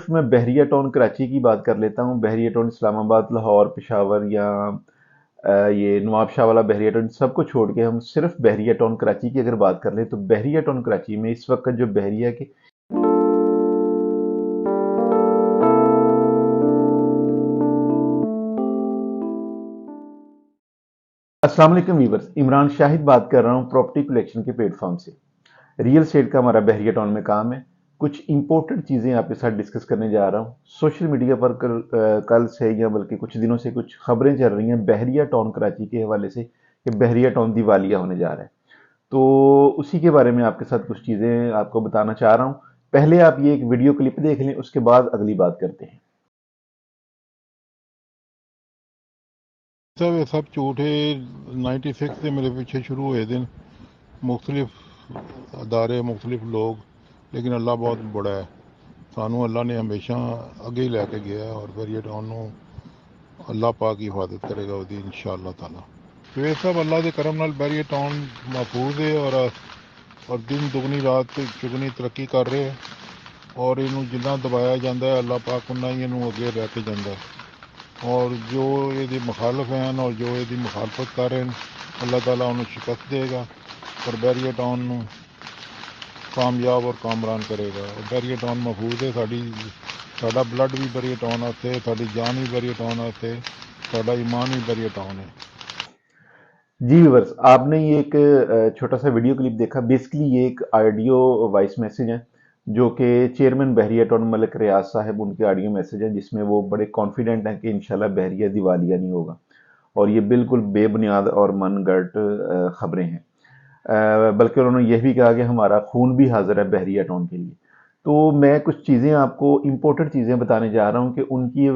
सिर्फ मैं बहरिया टाउन कराची की बात कर लेता हूँ। बहरिया टाउन इस्लामाबाद, लाहौर, पेशावर या ये नवाब शाह वाला बहरिया टाउन सबको छोड़ के हम सिर्फ बहरिया टाउन कराची की अगर बात कर लें तो बहरिया टाउन कराची में इस वक्त जो बहरिया के अस्सलाम वालेकुम वीवर्स, इमरान शाहिद बात कर रहा हूँ प्रॉपर्टी कलेक्शन के प्लेटफॉर्म से। रियल एस्टेट का हमारा बहरिया टाउन में काम है। कुछ इंपॉर्टेंट चीज़ें आपके साथ डिस्कस करने जा रहा हूँ। सोशल मीडिया पर कल से या बल्कि कुछ दिनों से कुछ खबरें चल रही हैं बहरिया टाउन कराची के हवाले से कि बहरिया टाउन दिवालिया होने जा रहा है। तो उसी के बारे में आपके साथ कुछ चीज़ें आपको बताना चाह रहा हूँ। पहले आप ये एक वीडियो क्लिप देख लें, उसके बाद अगली बात करते हैं। सब ये सब झूठे 96 से मेरे पीछे शुरू हुए दिन मुख्तलिफ अदारे मुख्तलिफ लोग, लेकिन अल्लाह बहुत बड़ा है। सानू अल्लाह ने हमेशा अगे ही लैके गया है और फिर ये टाउन अल्लाह पाक की हिफाजत करेगा ਉਹਦੀ इंशाअल्लाह ताला। तो ये सब अल्लाह के करम नाल बैरियर टाउन महफूज है और दिन दुगनी रात चुगनी तरक्की कर रहे हैं और इनू जिन्ना दबाया जाता है अल्लाह पाक उन्ना ही इनू अगे लैके जाता है और जो ये मुखालफ हैं और जो ये मुखालफत कर रहे हैं अल्लाह ताला उन्हें शिकस्त देगा और बैरियर टाउन कामयाब और कामरान करेगा। और बैरियर टाउन महफूज है, साडा ब्लड भी बैरियर टाउन आते, साडी जान भी बैरियर टाउन आते, साडा ईमान भी बैरियर टाउन है। जी व्यूअर्स, आपने ये एक छोटा सा वीडियो क्लिप देखा। बेसिकली ये एक ऑडियो वॉइस मैसेज है जो कि चेयरमैन बहरिया टाउन मलिक रियाज साहब उनके ऑडियो मैसेज है, जिसमें वो बड़े कॉन्फिडेंट हैं कि इंशाल्लाह बहरिया दिवालिया नहीं होगा। और ये बिल्कुल बेबुनियाद और मनगढ़ंत खबरें हैं। बल्कि उन्होंने यह भी कहा कि हमारा खून भी हाजिर है बहरिया टाउन के लिए। तो मैं कुछ चीज़ें आपको इंपॉर्टेंट चीज़ें बताने जा रहा हूँ कि उनकी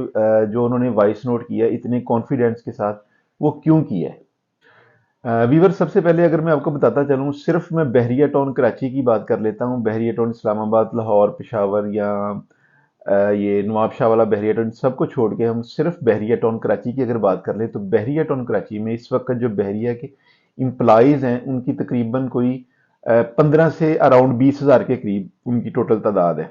जो उन्होंने वॉइस नोट किया इतने कॉन्फिडेंस के साथ वो क्यों किया है। वीवर, सबसे पहले अगर मैं आपको बताता चलूँ, सिर्फ मैं बहरिया टाउन कराची की बात कर लेता हूँ। बहरिया टाउन इस्लामाबाद, लाहौर, पेशावर या ये नवाब शाह वाला बहरिया टाउन सबको छोड़ के हम सिर्फ बहरिया टाउन कराची की अगर बात कर लें तो बहरिया टाउन कराची में इस वक्त जो बहरिया के एम्प्लॉयज़ हैं उनकी तकरीबन कोई 15 से अराउंड 20,000 के करीब उनकी टोटल तादाद है।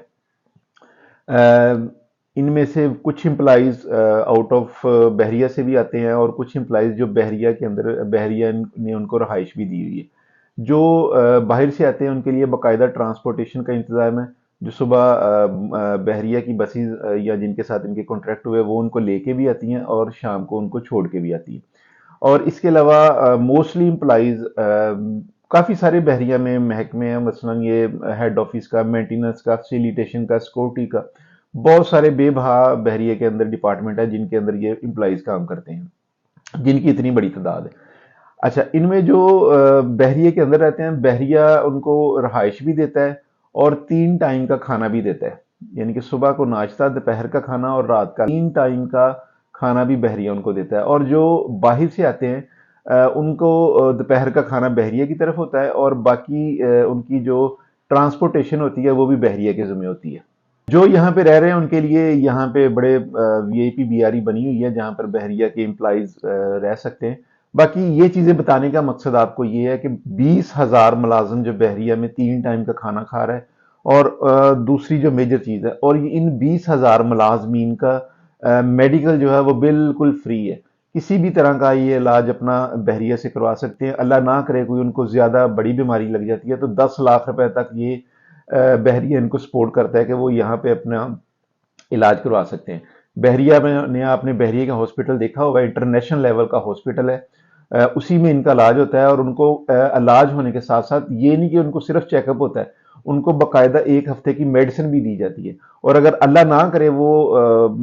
इनमें से कुछ एम्प्लॉयज़ आउट ऑफ बहरिया से भी आते हैं और कुछ एम्प्लॉयज़ जो बहरिया के अंदर बहरिया ने उनको रहाइश भी दी हुई है। जो बाहर से आते हैं उनके लिए बाकायदा ट्रांसपोर्टेशन का इंतज़ाम है। जो सुबह बहरिया की बसेस या जिनके साथ इनके कॉन्ट्रैक्ट हुए वो उनको लेके भी आती हैं और शाम को उनको छोड़ के भी आती हैं। और इसके अलावा मोस्टली एम्प्लॉयज़ काफ़ी सारे बहरिया में महकमे हैं, मसलन ये हेड ऑफिस का, मेंटेनेंस का, फैसिलिटेशन का, सिक्योरिटी का, बहुत सारे बेबहा बहरिया के अंदर डिपार्टमेंट है जिनके अंदर ये एम्प्लॉयज़ काम करते हैं, जिनकी इतनी बड़ी तादाद है। अच्छा, इनमें जो बहरिया के अंदर रहते हैं, बहरिया उनको रहाइश भी देता है और 3 टाइम का खाना भी देता है। यानी कि सुबह को नाश्ता, दोपहर का खाना और रात का 3 टाइम का खाना भी बहरिया उनको देता है। और जो बाहर से आते हैं उनको दोपहर का खाना बहरिया की तरफ होता है और बाकी उनकी जो ट्रांसपोर्टेशन होती है वो भी बहरिया के ज़िम्मे होती है। जो यहाँ पे रह रहे हैं उनके लिए यहाँ पे बड़े वीआईपी बीआरई बनी हुई है जहाँ पर बहरिया के एम्प्लॉयज़ रह सकते हैं। बाकी ये चीज़ें बताने का मकसद आपको ये है कि 20,000 मुलाजिम जो बहरिया में 3 टाइम का खाना खा रहा है और दूसरी जो मेजर चीज़ है, और इन 20,000 मुलाजमीन का मेडिकल जो है वो बिल्कुल फ्री है। किसी भी तरह का ये इलाज अपना बहरिया से करवा सकते हैं। अल्लाह ना करे कोई उनको ज़्यादा बड़ी बीमारी लग जाती है तो 10 लाख रुपए तक ये बहरिया इनको सपोर्ट करता है कि वो यहाँ पे अपना इलाज करवा सकते हैं। बहरिया में ने आपने बहरिया का हॉस्पिटल देखा होगा, इंटरनेशनल लेवल का हॉस्पिटल है। उसी में इनका इलाज होता है और उनको इलाज होने के साथ साथ ये नहीं कि उनको सिर्फ चेकअप होता है, उनको बाकायदा 1 हफ्ते की मेडिसिन भी दी जाती है। और अगर अल्लाह ना करे वो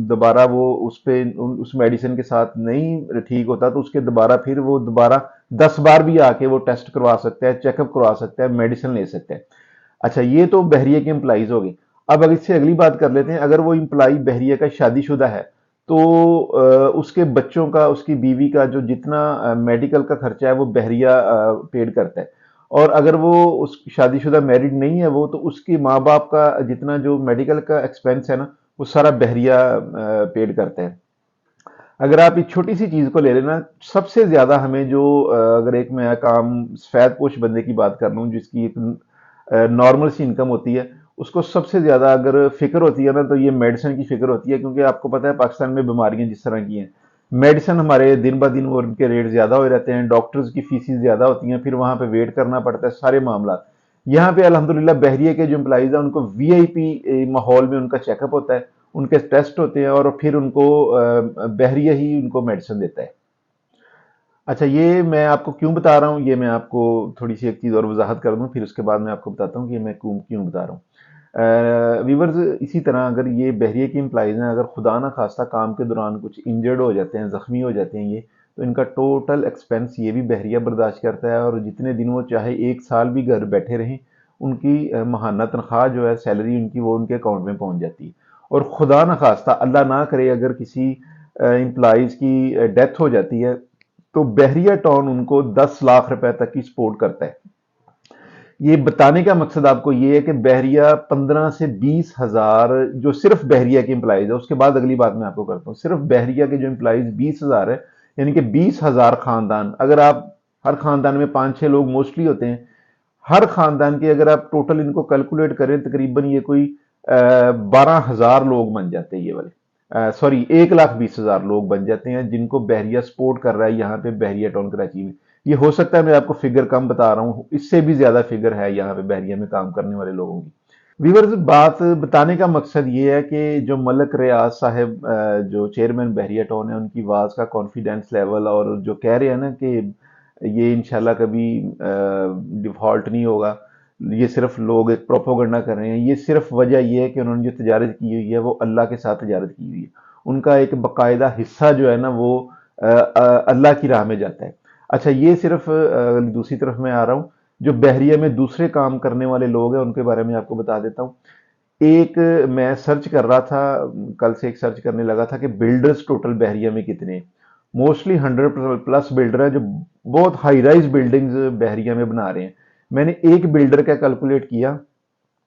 दोबारा वो उस मेडिसिन के साथ नहीं ठीक होता तो उसके दोबारा फिर वो दोबारा 10 बार भी आके वो टेस्ट करवा सकता है, चेकअप करवा सकता है, मेडिसिन ले सकता है। अच्छा, ये तो बहरिया के एम्प्लॉइज हो गए। अब अगर इससे अगली बात कर लेते हैं, अगर वो एम्प्लॉय बहरिया का शादीशुदा है तो उसके बच्चों का, उसकी बीवी का जो जितना मेडिकल का खर्चा है वो बहरिया पेड करता है। और अगर वो उस शादीशुदा मैरिड नहीं है वो, तो उसके माँ बाप का जितना जो मेडिकल का एक्सपेंस है ना वो सारा बहरिया पेड करता है। अगर आप एक छोटी सी चीज को ले लेना, सबसे ज्यादा हमें जो अगर एक मैं काम सफेद पोश बंदे की बात कर लूँ जिसकी एक नॉर्मल सी इनकम होती है, उसको सबसे ज़्यादा अगर फ़िक्र होती है ना, तो ये मेडिसिन की फ़िक्र होती है, क्योंकि आपको पता है पाकिस्तान में बीमारियाँ जिस तरह की हैं, मेडिसिन हमारे दिन ब दिन वो उनके रेट ज़्यादा हो रहते हैं, डॉक्टर्स की फीसिस ज़्यादा होती हैं, फिर वहाँ पे वेट करना पड़ता है, सारे मामला। यहाँ पे अल्हम्दुलिल्लाह बहरिया के जो एम्प्लॉइज़ हैं उनको वीआईपी माहौल में उनका चेकअप होता है, उनके टेस्ट होते हैं और फिर उनको बहरिया ही उनको मेडिसिन देता है। अच्छा, ये मैं आपको क्यों बता रहा हूँ, ये मैं आपको थोड़ी सी एक चीज़ और वजाहत कर दूँ, फिर उसके बाद मैं आपको बताता हूँ कि मैं क्यों क्यों बता रहा हूँ। व्यूवर्स, इसी तरह अगर ये बहरिए की एम्प्लॉइज़ हैं, अगर खुदा ना खास्ता काम के दौरान कुछ इंजर्ड हो जाते हैं, ज़ख्मी हो जाते हैं ये, तो इनका टोटल एक्सपेंस ये भी बहरिया बर्दाश्त करता है, और जितने दिन वो चाहे 1 साल भी घर बैठे रहें, उनकी माहाना तनख्वाह जो है, सैलरी उनकी, वो उनके अकाउंट में पहुँच जाती है। और खुदा ना खास्ता, अल्लाह ना करे, अगर किसी एम्प्लॉइज़ की डेथ हो जाती है, तो बहरिया टाउन उनको 10 लाख रुपए तक की सपोर्ट करता है। ये बताने का मकसद आपको ये है कि बहरिया 15 से 20 हजार, जो सिर्फ बहरिया के एम्प्लॉइज है, उसके बाद अगली बात मैं आपको करता हूँ, सिर्फ बहरिया के जो एम्प्लॉइज 20 हजार है, यानी कि 20 हजार खानदान, अगर आप हर खानदान में 5-6 लोग मोस्टली होते हैं, हर खानदान के अगर आप टोटल इनको कैलकुलेट करें, तकरीबन ये कोई 12 हजार लोग बन जाते हैं, ये वाले, सॉरी, 1,20,000 लोग बन जाते हैं जिनको बहरिया सपोर्ट कर रहा है यहाँ पे बहरिया टाउन कराची में। ये हो सकता है मैं आपको फिगर कम बता रहा हूँ, इससे भी ज्यादा फिगर है यहाँ पे बहरिया में काम करने वाले लोगों की। व्यूअर्स, बात बताने का मकसद ये है कि जो मलक रियाज साहब, जो चेयरमैन बहरिया टाउन है, उनकी आवाज़ का कॉन्फिडेंस लेवल, और जो कह रहे हैं ना कि ये इंशाल्लाह कभी डिफ़ॉल्ट नहीं होगा, ये सिर्फ लोग एक प्रोपोगंडा कर रहे हैं, ये सिर्फ वजह ये है कि उन्होंने जो तजारत की हुई है वो अल्लाह के साथ तजारत की हुई है। उनका एक बाकायदा हिस्सा जो है ना, वो अल्लाह की राह में जाता है। अच्छा, ये सिर्फ दूसरी तरफ मैं आ रहा हूँ, जो बहरिया में दूसरे काम करने वाले लोग हैं उनके बारे में आपको बता देता हूँ। एक, मैं सर्च कर रहा था, कल से एक सर्च करने लगा था कि बिल्डर्स टोटल बहरिया में कितने हैं। मोस्टली 100 प्लस बिल्डर है जो बहुत हाई राइज बिल्डिंग्स बहरिया में बना रहे हैं। मैंने एक बिल्डर का कैलकुलेट किया,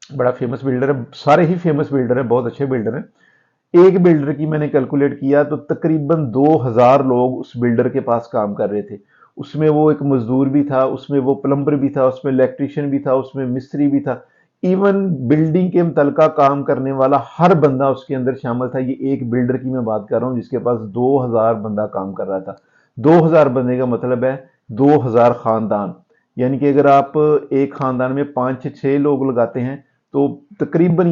बड़ा फेमस बिल्डर है, सारे ही फेमस बिल्डर हैं, बहुत अच्छे बिल्डर हैं। एक बिल्डर की मैंने कैलकुलेट किया तो तकरीबन 2,000 लोग उस बिल्डर के पास काम कर रहे थे। उसमें वो एक मजदूर भी था, उसमें वो प्लम्बर भी था, उसमें इलेक्ट्रीशियन भी था, उसमें मिस्त्री भी था, इवन बिल्डिंग के मुतलका काम करने वाला हर बंदा उसके अंदर शामिल था। ये एक बिल्डर की मैं बात कर रहा हूँ जिसके पास 2,000 बंदा काम कर रहा था। 2,000 बंदे का मतलब है 2,000 खानदान, यानी कि अगर आप एक खानदान में 5 से 6 लोग लगाते हैं, तो तकरीबन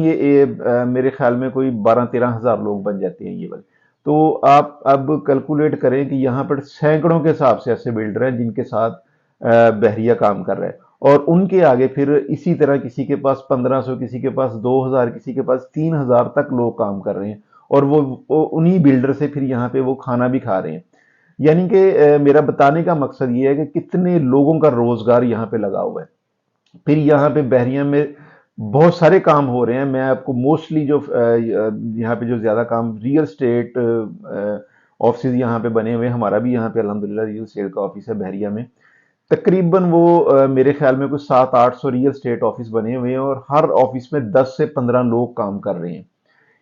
मेरे ख्याल में कोई 12-13 हजार लोग बन जाते हैं ये वाले। तो आप अब कैलकुलेट करें कि यहाँ पर सैकड़ों के हिसाब से ऐसे बिल्डर हैं जिनके साथ बहरिया काम कर रहा है, और उनके आगे फिर इसी तरह किसी के पास 1500, किसी के पास 2,000, किसी के पास 3,000 तक लोग काम कर रहे हैं, और वो उन्हीं बिल्डर से फिर यहाँ पे वो खाना भी खा रहे हैं। यानी कि मेरा बताने का मकसद ये है कि कितने लोगों का रोजगार यहाँ पे लगा हुआ है। फिर यहाँ पे बहरिया में बहुत सारे काम हो रहे हैं। मैं आपको मोस्टली जो यहाँ पे जो ज़्यादा काम रियल स्टेट ऑफिस यहाँ पे बने हुए हैं, हमारा भी यहाँ पे अल्हम्दुलिल्लाह रियल स्टेट का ऑफिस है बहरिया में। तकरीबन वो मेरे ख्याल में कुछ 700-800 रियल स्टेट ऑफिस बने हुए हैं, और हर ऑफिस में 10 से 15 लोग काम कर रहे हैं।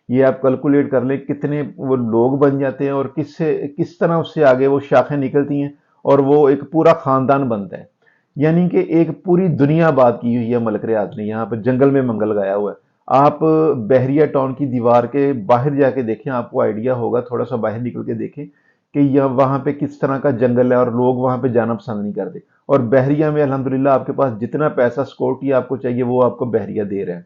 ये आप कैलकुलेट कर लें कितने वो लोग बन जाते हैं, और किस तरह उससे आगे वो शाखें निकलती हैं, और वो एक पूरा खानदान बनता है। यानी कि एक पूरी दुनिया बात की हुई है मलक रियाज ने, यहाँ पर जंगल में मंगल गाया हुआ है। आप बहरिया टाउन की दीवार के बाहर जाके देखें, आपको आइडिया होगा, थोड़ा सा बाहर निकल के देखें कि यह वहाँ पे किस तरह का जंगल है, और लोग वहाँ पे जाना पसंद नहीं करते। और बहरिया में अल्हम्दुलिल्लाह आपके पास जितना पैसा सिक्योरिटी आपको चाहिए वो आपको बहरिया दे रहे हैं।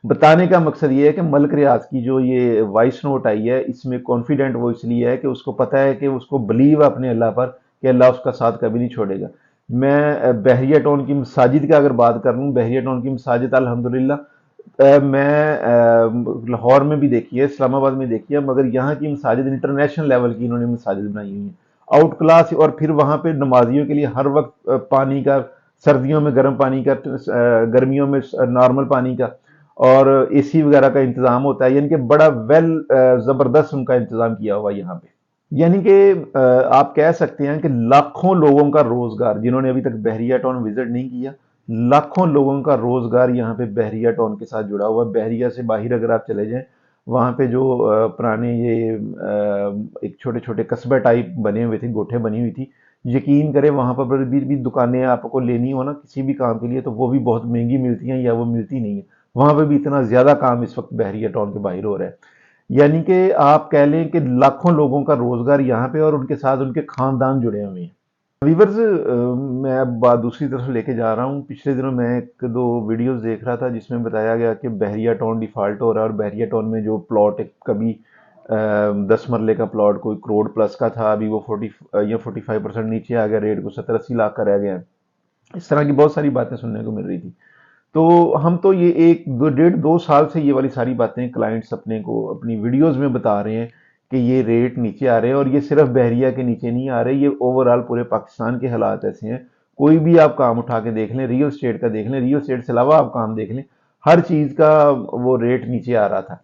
बताने का मकसद ये है कि मलक रियाज की जो ये वॉइस नोट आई है, इसमें कॉन्फिडेंट वो इसलिए है कि उसको पता है कि उसको बिलीव है अपने अल्लाह पर, कि अल्लाह उसका साथ कभी नहीं छोड़ेगा। मैं बहरिया टाउन की मसाजिद का अगर बात कर लूँ, बहरिया टाउन की मसाजिद अल्हम्दुलिल्लाह मैं लाहौर में भी देखी है, इस्लामाबाद में देखी है, मगर यहाँ की मसाजिद इंटरनेशनल लेवल की इन्होंने मसाजिद बनाई हुई हैं, आउट क्लास। और फिर वहाँ पे नमाजियों के लिए हर वक्त पानी का, सर्दियों में गर्म पानी का, गर्मियों में नॉर्मल पानी का, और एसी वगैरह का इंतजाम होता है, यानी कि बड़ा वेल जबरदस्त उनका इंतजाम किया हुआ है यहाँ पे। यानी कि आप कह सकते हैं कि लाखों लोगों का रोजगार, जिन्होंने अभी तक बहरिया टाउन विजिट नहीं किया, लाखों लोगों का रोजगार यहाँ पे बहरिया टाउन के साथ जुड़ा हुआ है। बहरिया से बाहर अगर आप चले जाएं, वहाँ पे जो पुराने ये एक छोटे छोटे कस्बे टाइप बने हुए थे, गोठे बनी हुई थी, यकीन करें वहाँ पर भी दुकानें आपको लेनी हो ना किसी भी काम के लिए, तो वो भी बहुत महंगी मिलती हैं, या वो मिलती नहीं है। وہاں پہ بھی اتنا زیادہ کام اس وقت بحریہ ٹاؤن کے باہر ہو رہا ہے، یعنی کہ آپ کہہ لیں کہ لاکھوں لوگوں کا روزگار یہاں پہ اور ان کے ساتھ ان کے خاندان جڑے ہوئے ہیں۔ ویورز، میں اب بات دوسری طرف لے کے جا رہا ہوں۔ پچھلے دنوں میں ایک دو ویڈیوز دیکھ رہا تھا جس میں بتایا گیا کہ بحریہ ٹاؤن ڈیفالٹ ہو رہا ہے، اور بحریہ ٹاؤن میں جو پلاٹ کبھی 10 مرلے کا پلاٹ کوئی کروڑ پلس کا تھا، ابھی وہ 45% نیچے آ گیا، ریٹ کو 70-80 لاکھ کا رہ گیا ہے۔ اس طرح کی بہت ساری باتیں سننے کو مل رہی تھی۔ تو ہم تو یہ 1 ڈیڑھ 2 سال سے یہ والی ساری باتیں کلائنٹس اپنے کو اپنی ویڈیوز میں بتا رہے ہیں کہ یہ ریٹ نیچے آ رہے ہیں، اور یہ صرف بحریہ کے نیچے نہیں آ رہے، یہ اوورال پورے پاکستان کے حالات ایسے ہیں۔ کوئی بھی آپ کام اٹھا کے دیکھ لیں، ریئل اسٹیٹ کا دیکھ لیں، ریئل اسٹیٹ سے علاوہ آپ کام دیکھ لیں، ہر چیز کا وہ ریٹ نیچے آ رہا تھا۔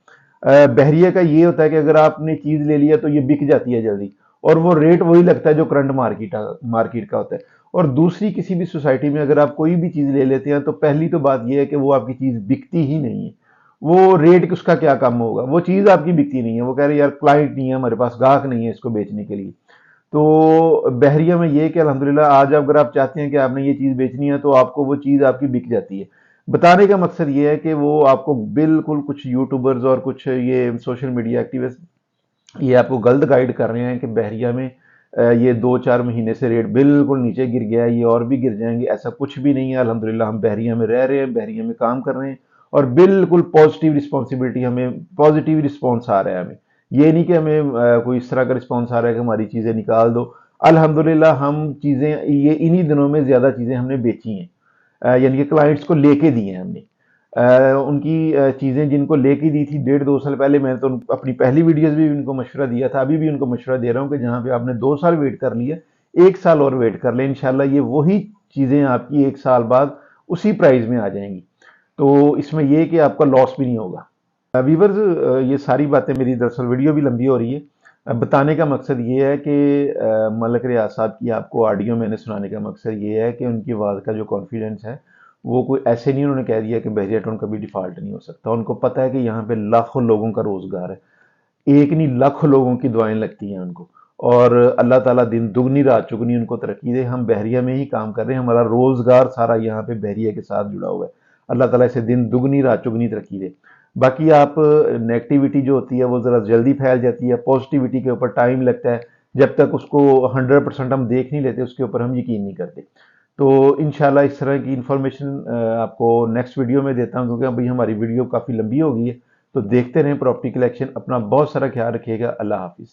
بحریہ کا یہ ہوتا ہے کہ اگر آپ نے چیز لے لیا تو یہ بک جاتی ہے جلدی، اور وہ ریٹ وہی لگتا ہے جو کرنٹ مارکیٹ کا ہوتا ہے۔ اور دوسری کسی بھی سوسائٹی میں اگر آپ کوئی بھی چیز لے لیتے ہیں تو پہلی تو بات یہ ہے کہ وہ آپ کی چیز بکتی ہی نہیں ہے، وہ ریٹ اس کا کیا کم ہوگا، وہ چیز آپ کی بکتی نہیں ہے، وہ کہہ رہے یار کلائنٹ نہیں ہے ہمارے پاس، گاہک نہیں ہے اس کو بیچنے کے لیے۔ تو بحریہ میں یہ کہ الحمدللہ آج اگر آپ چاہتے ہیں کہ آپ نے یہ چیز بیچنی ہے تو آپ کو وہ چیز آپ کی بک جاتی ہے۔ بتانے کا مقصد یہ ہے کہ وہ آپ کو بالکل کچھ یوٹیوبرز اور کچھ یہ سوشل میڈیا ایکٹیوسٹ یہ آپ کو غلط گائیڈ کر رہے ہیں کہ بحریہ میں یہ 2-4 مہینے سے ریٹ بالکل نیچے گر گیا ہے، یہ اور بھی گر جائیں گے، ایسا کچھ بھی نہیں ہے۔ الحمدللہ ہم بحریہ میں رہ رہے ہیں، بحریہ میں کام کر رہے ہیں، اور بالکل پازیٹیو رسپانسبلٹی، ہمیں پازیٹیو رسپانس آ رہا ہے۔ ہمیں یہ نہیں کہ ہمیں کوئی اس طرح کا رسپانس آ رہا ہے کہ ہماری چیزیں نکال دو۔ الحمدللہ ہم چیزیں یہ انہی دنوں میں زیادہ چیزیں ہم نے بیچی ہیں، یعنی کہ کلائنٹس کو لے کے دی ہیں ہم نے۔ ان کی چیزیں جن کو لے کے دی تھی 1.5-2 سال پہلے، میں نے تو اپنی پہلی ویڈیوز بھی ان کو مشورہ دیا تھا، ابھی بھی ان کو مشورہ دے رہا ہوں کہ جہاں پہ آپ نے 2 سال ویٹ کر لیا، 1 سال اور ویٹ کر لیں، انشاءاللہ یہ وہی چیزیں آپ کی 1 سال بعد اسی پرائز میں آ جائیں گی۔ تو اس میں یہ کہ آپ کا لاس بھی نہیں ہوگا۔ ویورز، یہ ساری باتیں میری دراصل ویڈیو بھی لمبی ہو رہی ہے، بتانے کا مقصد یہ ہے کہ ملک ریاض صاحب کی آپ کو آڈیو میں نے سنانے کا مقصد یہ ہے کہ ان کی آواز کا جو کانفیڈنس ہے وہ کوئی ایسے نہیں، انہوں نے کہہ دیا کہ بحریہ ٹاؤن کبھی ڈیفالٹ نہیں ہو سکتا۔ ان کو پتہ ہے کہ یہاں پہ لاکھوں لوگوں کا روزگار ہے، ایک نہیں لاکھوں لوگوں کی دعائیں لگتی ہیں ان کو، اور اللہ تعالیٰ دن دگنی رات چگنی ان کو ترقی دے۔ ہم بحریہ میں ہی کام کر رہے ہیں، ہمارا روزگار سارا یہاں پہ بحریہ کے ساتھ جڑا ہوا ہے۔ اللہ تعالیٰ اسے دن دگنی رات چگنی ترقی دے۔ باقی آپ نیگیٹیوٹی جو ہوتی ہے وہ ذرا جلدی پھیل جاتی ہے، پازیٹیوٹی کے اوپر ٹائم لگتا ہے، جب تک اس کو 100% ہم دیکھ نہیں لیتے اس کے اوپر ہم یقین نہیں کرتے۔ تو انشاءاللہ اس طرح کی انفارمیشن آپ کو نیکسٹ ویڈیو میں دیتا ہوں، کیونکہ ابھی ہماری ویڈیو کافی لمبی ہو گئی ہے۔ تو دیکھتے رہیں پراپرٹی کلیکشن، اپنا بہت سارا خیال رکھیے گا۔ اللہ حافظ۔